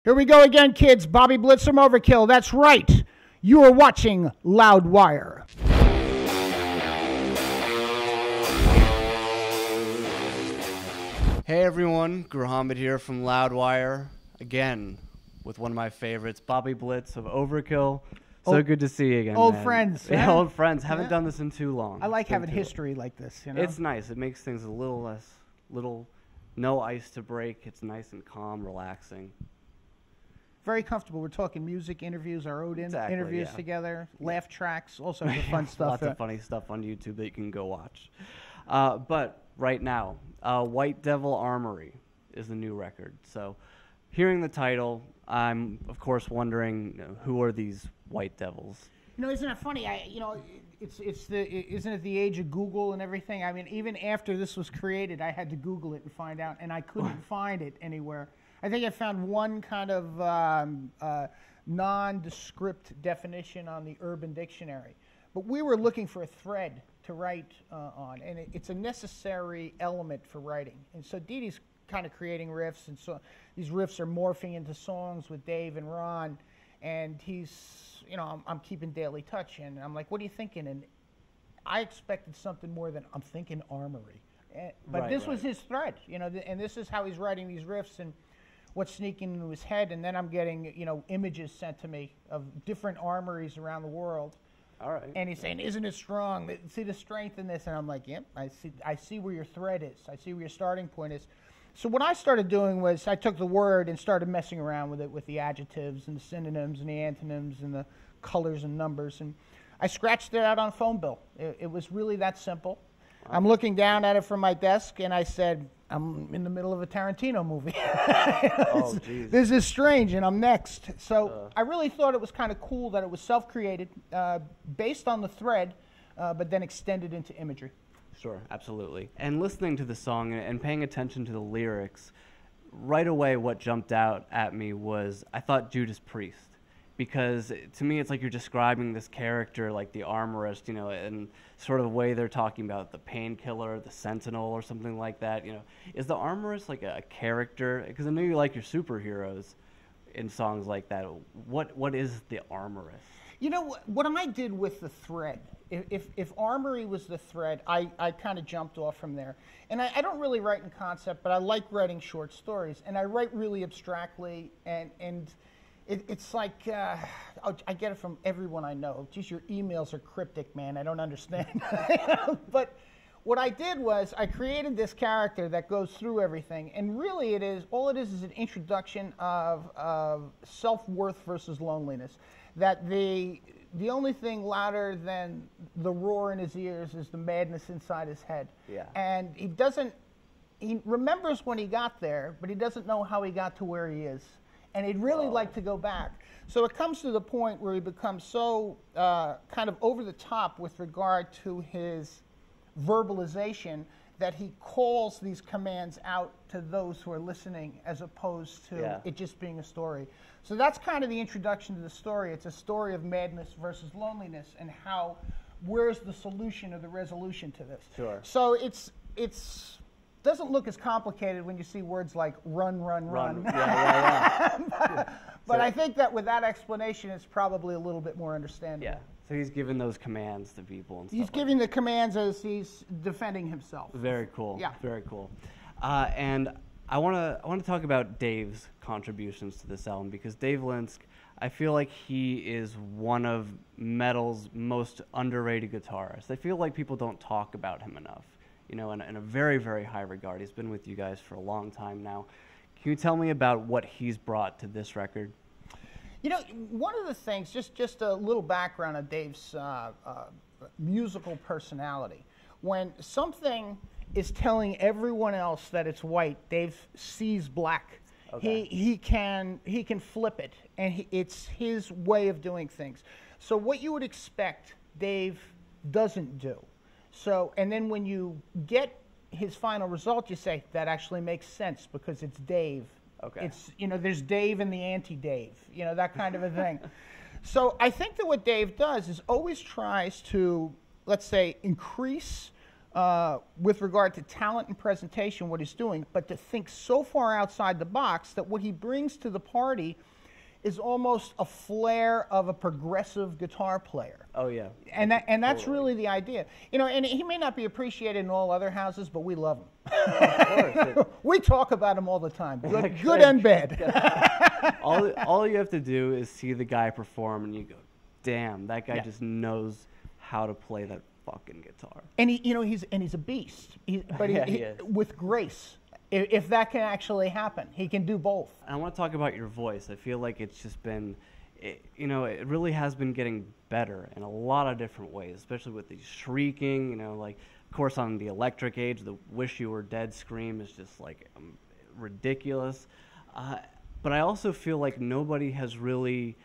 Here we go again, kids. Bobby Blitz from Overkill. That's right. You are watching Loudwire. Hey everyone, Gruhamed here from Loudwire, again with one of my favorites, Bobby Blitz of Overkill. So good to see you again, Old man. friends. Yeah, huh? old friends. Haven't done this in too long. I like having history like this. You know? It's nice. It makes things a little less, no ice to break. It's nice and calm, relaxing. Very comfortable. We're talking music, interviews, our own interviews together, laugh tracks, all sorts of fun stuff. Lots of funny stuff on YouTube that you can go watch. But right now, White Devil Armory is the new record. So hearing the title, I'm, of course, wondering, who are these White Devils? You know, isn't it funny? Isn't it the age of Google and everything? I mean, even after this was created, I had to Google it and find out, and I couldn't find it anywhere. I think I found one kind of nondescript definition on the Urban Dictionary. But we were looking for a thread to write on, and it's a necessary element for writing. And so Dee Dee's kind of creating riffs, and so these riffs are morphing into songs with Dave and Ron, and he's, I'm keeping daily touch, and I'm like, what are you thinking? And I expected something more than, I'm thinking Armory. But this was his thread, and this is how he's writing these riffs, and what's sneaking into his head, and then I'm getting, images sent to me of different armories around the world. All right. And he's saying, isn't it strong? See the strength in this? And I'm like, yep, I see where your thread is. I see where your starting point is. So what I started doing was I took the word and started messing around with it, with the adjectives and the synonyms and the antonyms and the colors and numbers. And I scratched it out on a phone bill. It was really that simple. I'm looking down at it from my desk, and I said, I'm in the middle of a Tarantino movie. This is strange, and I'm next. So I really thought it was kind of cool that it was self-created, based on the thread, but then extended into imagery. Sure, absolutely. And listening to the song and paying attention to the lyrics, right away what jumped out at me was, I thought Judas Priest. Because to me, it's like you're describing this character, like the armorist, and sort of the way they're talking about the painkiller, the sentinel, or something like that. Is the armorist like a character? Because I know you like your superheroes in songs like that. What is the armorist? What I did with the thread, if Armory was the thread, I kind of jumped off from there. And I don't really write in concept, but I like writing short stories, and I write really abstractly, and it's like, I get it from everyone I know. Geez, your emails are cryptic, man. I don't understand. But what I did was I created this character that goes through everything. And really all it is an introduction of self-worth versus loneliness. That the only thing louder than the roar in his ears is the madness inside his head. Yeah. And he remembers when he got there, but he doesn't know how he got to where he is. And he'd really like to go back. So it comes to the point where he becomes so kind of over the top with regard to his verbalization that he calls these commands out to those who are listening, as opposed to it just being a story. So that's kind of the introduction to the story. It's a story of madness versus loneliness, and where's the solution or the resolution to this? Sure. So it's doesn't look as complicated when you see words like run. But I think that with that explanation, it's probably a little bit more understandable. Yeah. So he's giving those commands to people and stuff. He's giving the commands as he's defending himself. Very cool. Yeah. Very cool. And I want to talk about Dave's contributions to this album, because Dave Linsk, I feel like he is one of metal's most underrated guitarists. I feel like people don't talk about him enough. In a very, very high regard. He's been with you guys for a long time now. Can you tell me about what he's brought to this record? One of the things, just a little background on Dave's musical personality. When something is telling everyone else that it's white, Dave sees black. Okay. He can flip it, and it's his way of doing things. So what you would expect, Dave doesn't do. So, and then when you get his final result, you say, that actually makes sense because it's Dave. Okay. It's, there's Dave and the anti-Dave, that kind of a thing. So I think that what Dave does is always tries to, let's say, increase with regard to talent and presentation, what he's doing, but to think so far outside the box that what he brings to the party is almost a flair of a progressive guitar player. Oh yeah. And that's totally really the idea. You know, and he may not be appreciated in all other houses, but we love him. Of course. We talk about him all the time, good and bad. all you have to do is see the guy perform and you go, damn, that guy just knows how to play that fucking guitar. And he's a beast. He is. With grace. If that can actually happen, he can do both. I want to talk about your voice. I feel like it's just been, it really has been getting better in a lot of different ways, especially with the shrieking, like, of course, on the Electric Age, the Wish You Were Dead scream is just, like, ridiculous. But I also feel like nobody has really,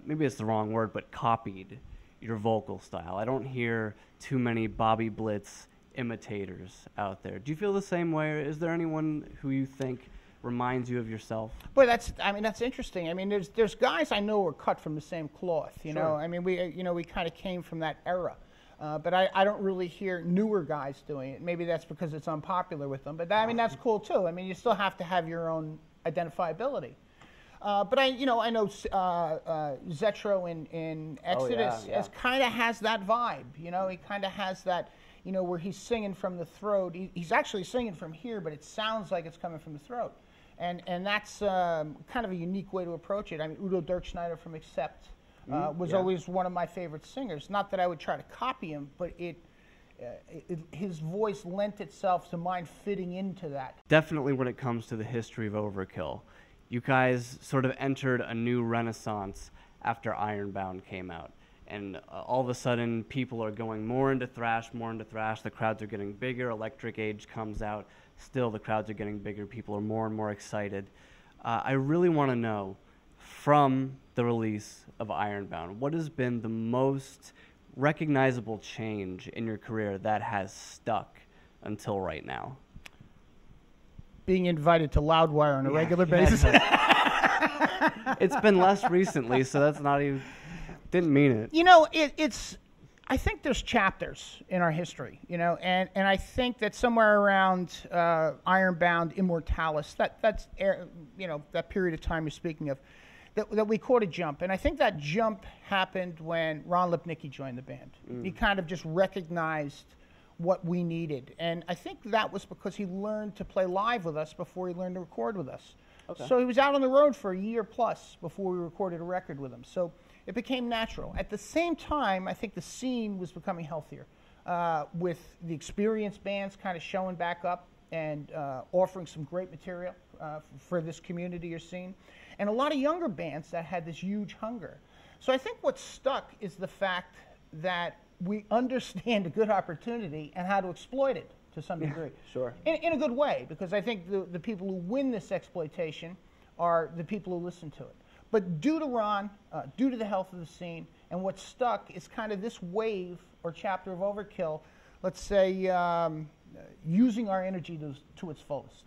maybe it's the wrong word, but copied your vocal style. I don't hear too many Bobby Blitz imitators out there. Do you feel the same way, or is there anyone who you think reminds you of yourself? Well, that's interesting. I mean, there's guys I know are cut from the same cloth. You know, I mean, we kind of came from that era, but I don't really hear newer guys doing it. Maybe that's because it's unpopular with them. But that's cool too. I mean, you still have to have your own identifiability. But I know Zetro in Exodus kind of has that vibe. You know, he kind of has that. Where he's singing from the throat. He's actually singing from here, but it sounds like it's coming from the throat. And that's kind of a unique way to approach it. I mean, Udo Dirkschneider from Accept was always one of my favorite singers. Not that I would try to copy him, but his voice lent itself to mine fitting into that. Definitely when it comes to the history of Overkill, you guys sort of entered a new renaissance after Ironbound came out. And all of a sudden, people are going more into thrash. The crowds are getting bigger. Electric Age comes out. Still, the crowds are getting bigger. People are more and more excited. I really want to know, from the release of Ironbound, what has been the most recognizable change in your career that has stuck until right now? Being invited to Loudwire on a regular basis. It's been less recently, so that's not even... Didn't mean it. I think there's chapters in our history, and I think that somewhere around Ironbound, Immortalis, that's that period of time you're speaking of, that we caught a jump. And I think that jump happened when Ron Lipnicki joined the band. He kind of just recognized what we needed. And I think that was because he learned to play live with us before he learned to record with us. Okay. So he was out on the road for a year plus before we recorded a record with him. So it became natural. At the same time, I think the scene was becoming healthier with the experienced bands kind of showing back up and offering some great material for this community or scene. And a lot of younger bands that had this huge hunger. So I think what stuck is the fact that we understand a good opportunity and how to exploit it to some degree. Sure. In a good way, because I think the people who win this exploitation are the people who listen to it. But due to Ron, due to the health of the scene, and what stuck is kind of this wave or chapter of Overkill, let's say, using our energy to its fullest.